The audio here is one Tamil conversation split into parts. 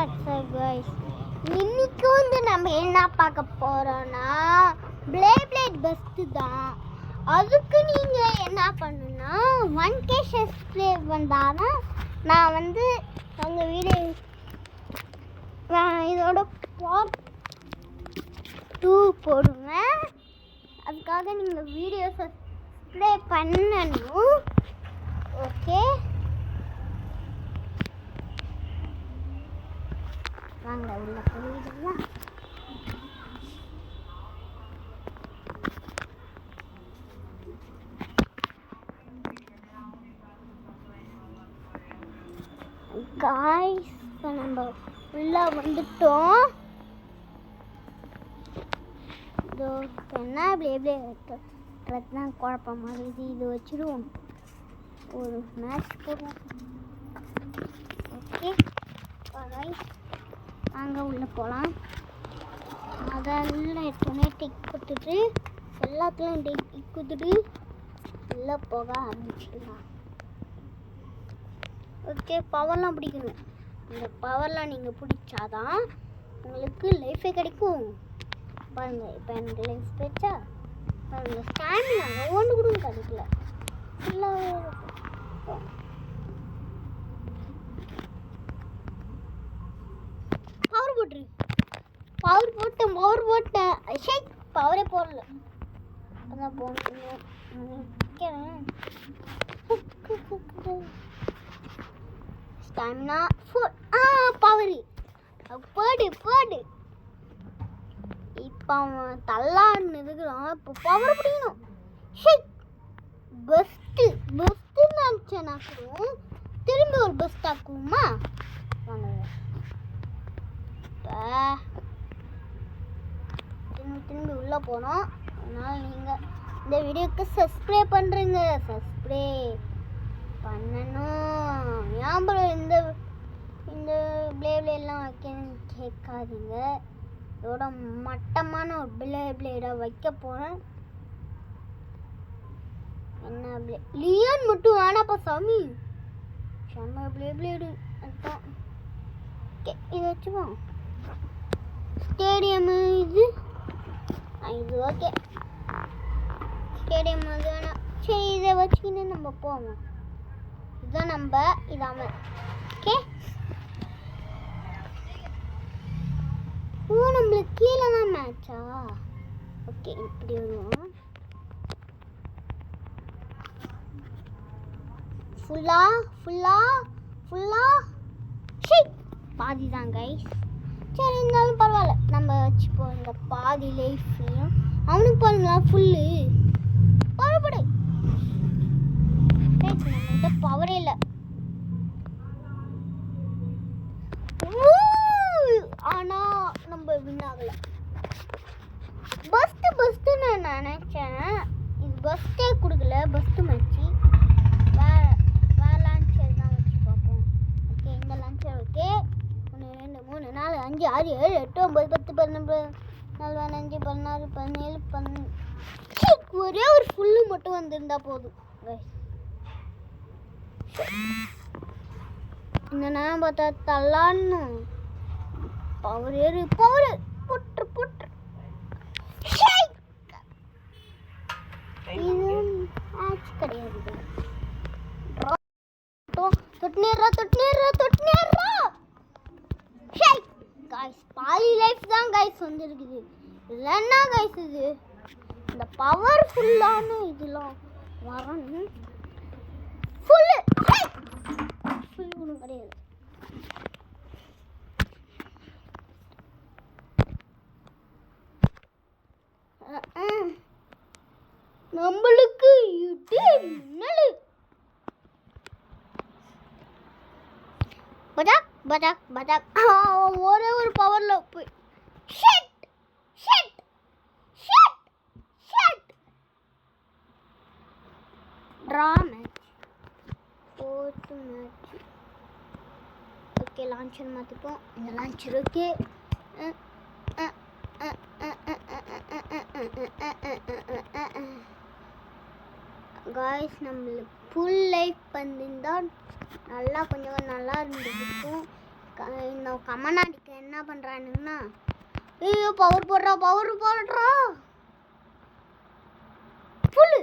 வாட்ஸ்அப் கைஸ், இன்னைக்கு வந்து நம்ம என்ன பார்க்க போறோம்னா பிளேட் பெஸ்ட் தான். அதுக்கு நீங்க என்ன பண்ணணும்னா 1K சப்ஸ்கிரைப் வந்தானா நான் வந்து உங்க வீடியோ இதோட பார்ட் 2 போடுவேன். அதுக்காக நீங்க வீடியோ சப்ஸ்கிரைப் பண்ணணும். ஓகே, வாங்க உள்ள போயிடலாம். காய்ஸ், இப்போ நம்ம ஃபுல்லாக வந்துட்டோம். இதோ என்ன அப்படியே தான் குழப்பமா இருக்குது. இது வச்சுடுவோம், ஒரு மேட்ச் போடுவோம். ஓகே காய்ஸ், வாங்க உள்ளே போகலாம். முதல்ல எடுத்தோடனே டிக் கொடுத்துட்டு எல்லாத்துலையும் டிக் கொடுத்துட்டு உள்ளே போக ஆரம்பிச்சிடலாம். ஓகே, பவர்லாம் பிடிக்கணும். இந்த பவர்லாம் நீங்கள் பிடிச்சாதான் உங்களுக்கு லைஃபே கிடைக்கும். பாருங்கள், இப்போ எனக்கு லைஃப் போச்சா பாருங்கள். ஸ்டாமினா ஒன்று கூட கிடைக்கல. ஃபுல்லாக பவர் போட்டேன். ஷேக் பவரே போடல. அதான் போனேன். Stamina full. பவர் போடு. இப்போ அவன் தள்ளான்னு இருக்கிறான். இப்போ பவர் பிடிக்கணும். ஷேக் பெஸ்ட்டுன்னு நினச்சேன். நான் திரும்பி ஒரு பெஸ்ட் ஆக்குவோமா? வாங்க, திரும்பி உள்ளே போனோம். அதனால் நீங்கள் இந்த வீடியோக்கு சப்ஸ்கிரைப் பண்ணுறீங்க. சப்ஸ்கிரைப் பண்ணணும். ஞாபகம் இந்த பிளேட்லாம் வைக்கணும்னு கேட்காதீங்க. இதோட மட்டமான ஒரு பிளேடாக வைக்க போகிறேன். என்ன லியான் மட்டும் வேணாப்பா சாமி, செம்ம பிளேடு. அதுதான் ஓகே, இதை வச்சுப்போம். ஸ்டேடியம் இது ஓகே. ஸ்டேடியம் அது வேணாம். சரி, இதை வச்சுக்கின்னு நம்ம போவோம். இதுதான் இதாம. ஓகே, நம்மளுக்கு கீழே தான் மேட்சா? ஓகே, இப்படி வருவோம். ஃபுல்லா பாதி தான் கைஸ். சரி, இருந்தாலும் பரவாயில்ல, நம்ம வச்சுப்போம் இந்த பாதி லைஃப்லையும். அவனுக்கு பாருங்களா ஃபுல்லு பரப்படு. நம்மகிட்ட பவரே இல்லை. ஆனால் நம்ம வின் ஆகலை. பெஸ்ட்டு நான் நினச்சேன். இது பெஸ்ட்டே கொடுக்கல. பெஸ்ட்டு மேட்ச்சு வேறு லான்ச்சர் தான் வச்சு பார்ப்போம். ஓகே, இந்த லான்ச்சர் ஓகே. 1 2 3 4 5 6 7 8 9 10 11 15 16 17 18. ஒரே ஒரு ஃபுல்லு மட்டும் வந்திருந்தா போதும். என்னன்னா பார்த்தா தள்ளாடணும். பவர் புட்டு இது மேட்ச் கிடையாது. தொட்டுனேறா गाइस, பாதி லைஃப் தான் गाइस வந்திருக்குது. இதெல்லாம் என்ன गाइस இது? இந்த பவர்ஃபுல்லான இதெல்லாம் வரணும். ஃபுல் ஒன்றும் கிடையாது. நம்மளுக்கு இது மின்னலு. பஜாக் ஒரே ஒரு பவர்ல போய் ஷட் draw match 4th match. Okay, launcher மாற்றிப்போம். இந்த லான்ச்சர் ஓகே. காய்ஸ், நம்மளுக்கு ஃபுல் லைஃப் பண்ணியிருந்தால் நல்லா கொஞ்சம் நல்லா இருந்திருக்கும். இந்த கமனாடிக்கு என்ன பண்ணுறானுங்கன்னா, ஐயோ பவர் போடுறா புல்லு.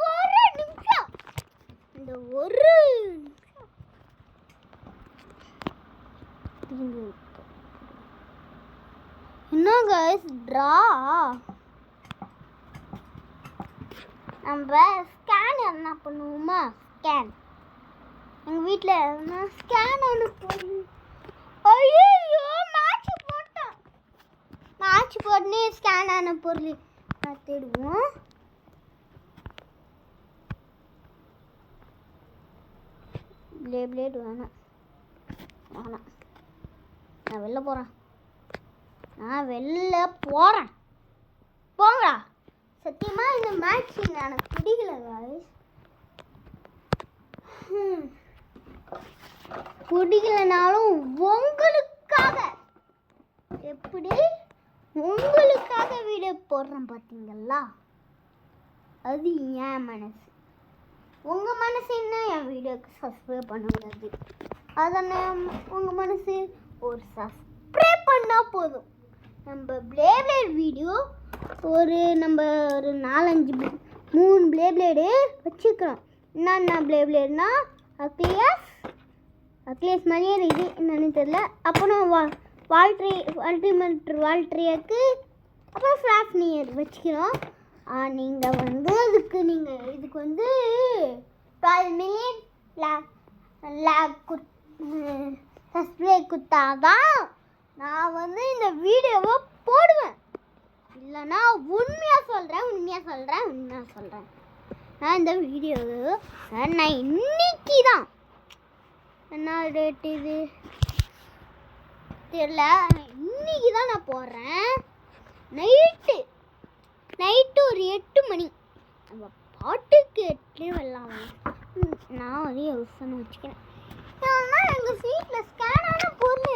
ஒரு நிமிஷம், இந்த ஒரு நிமிஷம் என்ன கைஸ் ட்ரா. நம்ம ஸ்கேன் என்ன பண்ணுவோமா, ஸ்கேன் எங்கள் வீட்டில் ஸ்கேன் அனுப்பி. ஐயோ மேட்ச் போட்டுனே ஸ்கேன் ஆன பொருள் தேடுவோம். பிளேட் வேணாம். நான் வெளில போகிறேன். போங்கடா. சத்தியமாக இந்த மேட்ச் எனக்கு பிடிக்கல guys. பிடிக்கலனாலும் உங்களுக்காக வீடியோ போடுறேன் பார்த்தீங்களா, அது என் மனசு. உங்கள் மனசு என்ன, என் வீடியோக்கு சப்ஸ்கிரைப் பண்ண முடியாது. அதனால் உங்கள் மனசு ஒரு சப்ஸ்கிரைப் பண்ணால் போதும். நம்ம பிளேபிளேட் வீடியோ நம்ம ஒரு 3 பிளேபிளேடு வச்சுக்கிறோம். என்னென்ன பிளேபிளேட்னா அக்லியஸ் மாதிரியே இது என்னன்னு தெரியல. அப்புறம் வால்ட்ரியாக்கு அப்புறம் ஃப்ளாஃப்னியர் வச்சுக்கிறோம். நீங்கள் இதுக்கு 12 மில்லியன் சப்ஸ்கிரைப் கொடுத்தாதான் நான் இந்த வீடியோவை போடுவேன். இல்லைன்னா உண்மையாக சொல்கிறேன். நான் இந்த வீடியோவை நான் இன்னைக்கு தான், என்ன டேட் இது தெரியல, இன்னைக்கு தான் நான் போடுறேன். நைட்டு ஒரு 8 மணி. நம்ம பாட்டுக்கு 8 வரலாம். நான் ஒரு யோசனை வச்சுக்கிறேன். ஏன்னா எங்கள் வீட்டில் ஸ்கேனான பொருள்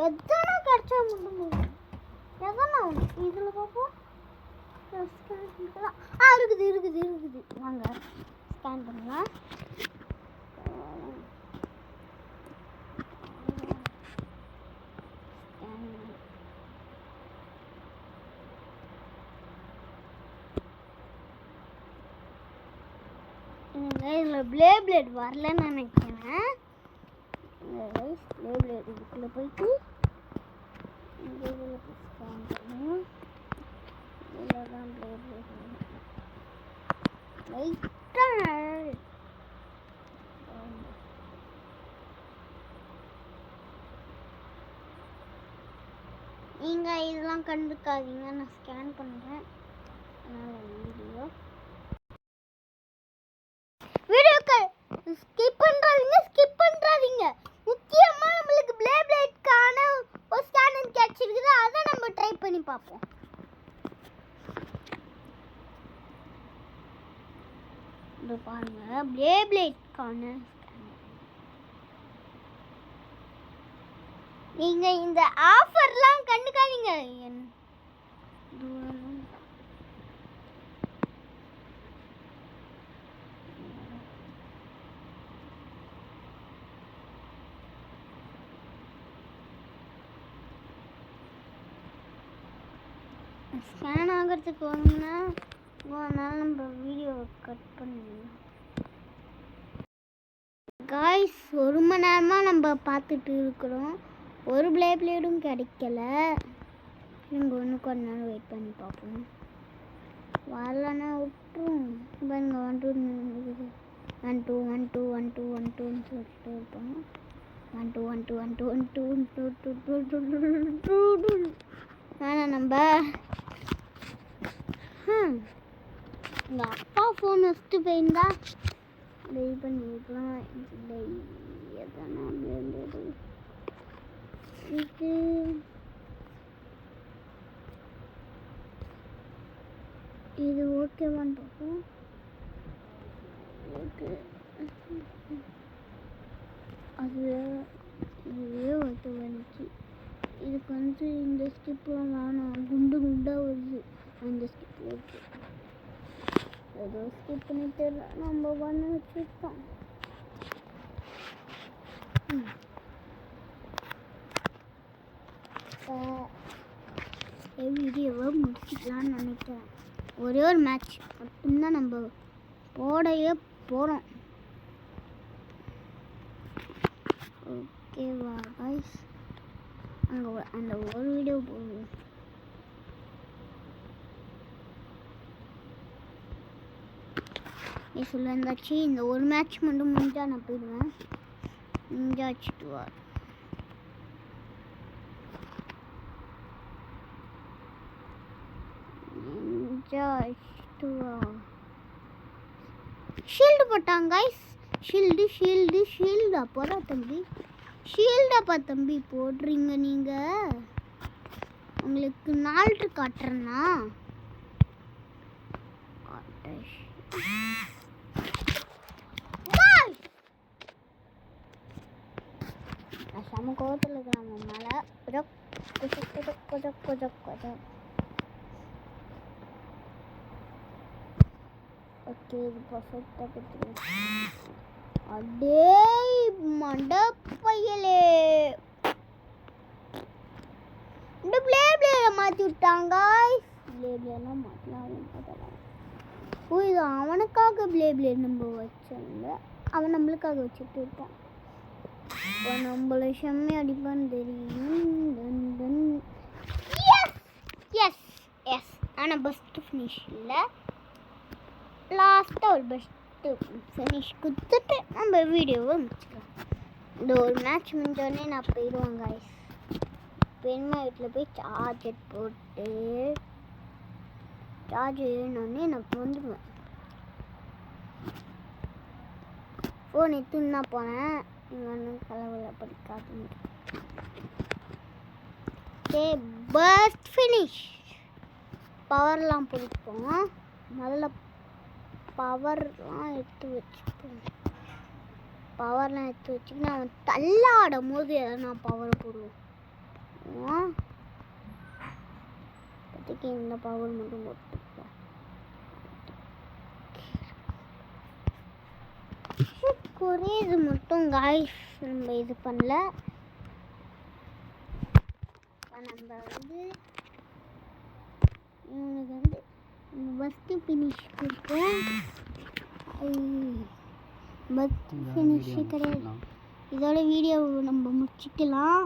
எதனா கிடச்சா முடியும். எதனா இதில் பார்ப்போம். இருக்குது. வாங்க ஸ்கேன் பண்ணலாம். இதில் பிளேபிளேட் வரலன்னு நினைக்கிறேன். பிளேபிளேட் இதுக்குள்ளே போயிட்டு ஸ்கேன் பண்ணுவோம். இதில் தான் பிளேபிளேட் லைட்டாக நீங்கள் இதெல்லாம் கண்டுக்காதீங்க, நான் ஸ்கேன் பண்ணுறேன். அதனால் வீடியோக்கள் ஸ்கிப் பண்ணுறாதீங்க. முக்கியமாக நம்மளுக்கு பிளேபிளேட்கான ஒரு ஸ்கேனர் கிடச்சிருக்குது, அதை நம்ம ட்ரை பண்ணி பார்ப்போம். இது பாருங்க, பிளேபிளேட்கான நீங்கள் இந்த ஆஃபர்லாம் கண்டுக்காதீங்க. ஸ்கேன் ஆகிறதுக்கு வாங்கினா நம்ம வீடியோவை கட் பண்ணிடலாம். காய்ஸ், 1 மணி நேரமாக நம்ம பார்த்துட்டு இருக்கிறோம். ஒரு பிளேடும் கிடைக்கல. நீங்கள் இன்னும் கொஞ்ச நேரம் வெயிட் பண்ணி பார்ப்போம். வரலன்னா விட்டுரும். பாருங்க 1 2 இருக்குது. 1 2 1 2 1 2 1 2ன்னு சொல்லிட்டு இருப்பாங்க. 1 2 1 2 1 2 1 2 2 ஆனால் நம்ம எங்கள் அப்பா ஃபோன் வச்சுட்டு போயிருந்தா வெயிட் பண்ணிக்கலாம். இல்லை எதனா இது ஓகேவான்னு பார்ப்போம். ஓகே, இதுவே ஓகே வந்துச்சு. இதுக்கு இந்த ஸ்கிப்லாம் வேணாம், குண்டாக வருது. அந்த ஸ்கிப் ஓகே, ஏதோ ஸ்கிப் பண்ணி தெரியல, நம்ம பண்ண வச்சுருக்கோம். ஒரே ஒரு மேட்ச் மட்டும்தான் நம்ம போடையே போகிறோம். ஓகேவா கைஸ்? அங்கே அந்த ஒரு வீடியோ போடுவோம். நீ சொல்ல இருந்தாச்சு இந்த ஒரு மேட்ச் மட்டும் முடிஞ்சா நான் போயிடுவேன். முடிஞ்சாச்சுட்டு வா. ஷீல்டு போட்டாங்க கைஸ். ஷீல்டு அப்போதா தம்பி. ஷீல்டப்பா தம்பி போடுறீங்க நீங்க. உங்களுக்கு நால்ட்டு காட்டுறேன்னா செம கோவத்தில் இருக்கிறாங்க மேலே. ஓகே இது பர்ஃபெக்டாக கொடுத்துருவேன். அடே மண்டப்பையலே இந்த பிளேபிளேயை மாற்றி விட்டாங்க. பிளேபிளேலாம் மாற்றலாம் பார்த்தலாம். ஓ இது அவனுக்காக பிளேபிளே நம்ம வச்சிருந்த, அவன் நம்மளுக்காக வச்சுட்டு இருப்பான். இப்போ நம்மளை செம்மி அடிப்பான்னு தெரியும். எஸ் எஸ் ஆனால் பெஸ்ட்டு ஃபினிஷ் இல்லை. லாஸ்ட்டாக ஒரு பெஸ்ட்டு ஃபினிஷ் கொடுத்துட்டு நம்ம வீடியோவை முடிச்சுக்கலாம். இந்த ஒரு மேட்ச் முடிஞ்சோடனே நான் போயிடுவேன் கைஸ். பெண்மா வீட்டில் போய் சார்ஜர் போட்டு சார்ஜ் ஏறினோடனே நான் வந்துடுவேன். ஃபோன் எடுத்துன்னு தான் போனேன். இங்கே ஒன்றும் கலவலை படிக்காதுங்க. Okay best finish. பவர்லாம் பிடிப்போம். முதல்ல பவர்லாம் எடுத்து வச்சுப்போம். பவர்லாம் எடுத்து வச்சுக்கிட்டு அவன் தள்ளாடும் போது எதாவது நான் பவர் போடுவேன். இப்போதைக்கு இந்த பவர் மட்டும் போட்டுப்போம். ஒரே இது மட்டும் காய்ஸ் நம்ம இது பண்ணல. நம்ம வந்து இவனுக்கு வந்து ஃபஸ்ட்டு ஃபினிஷ் கொடுப்போம். ஃபஸ்ட்டு ஃபினிஷ் கிடையாது. இதோட வீடியோ நம்ம முடிச்சுக்கலாம்.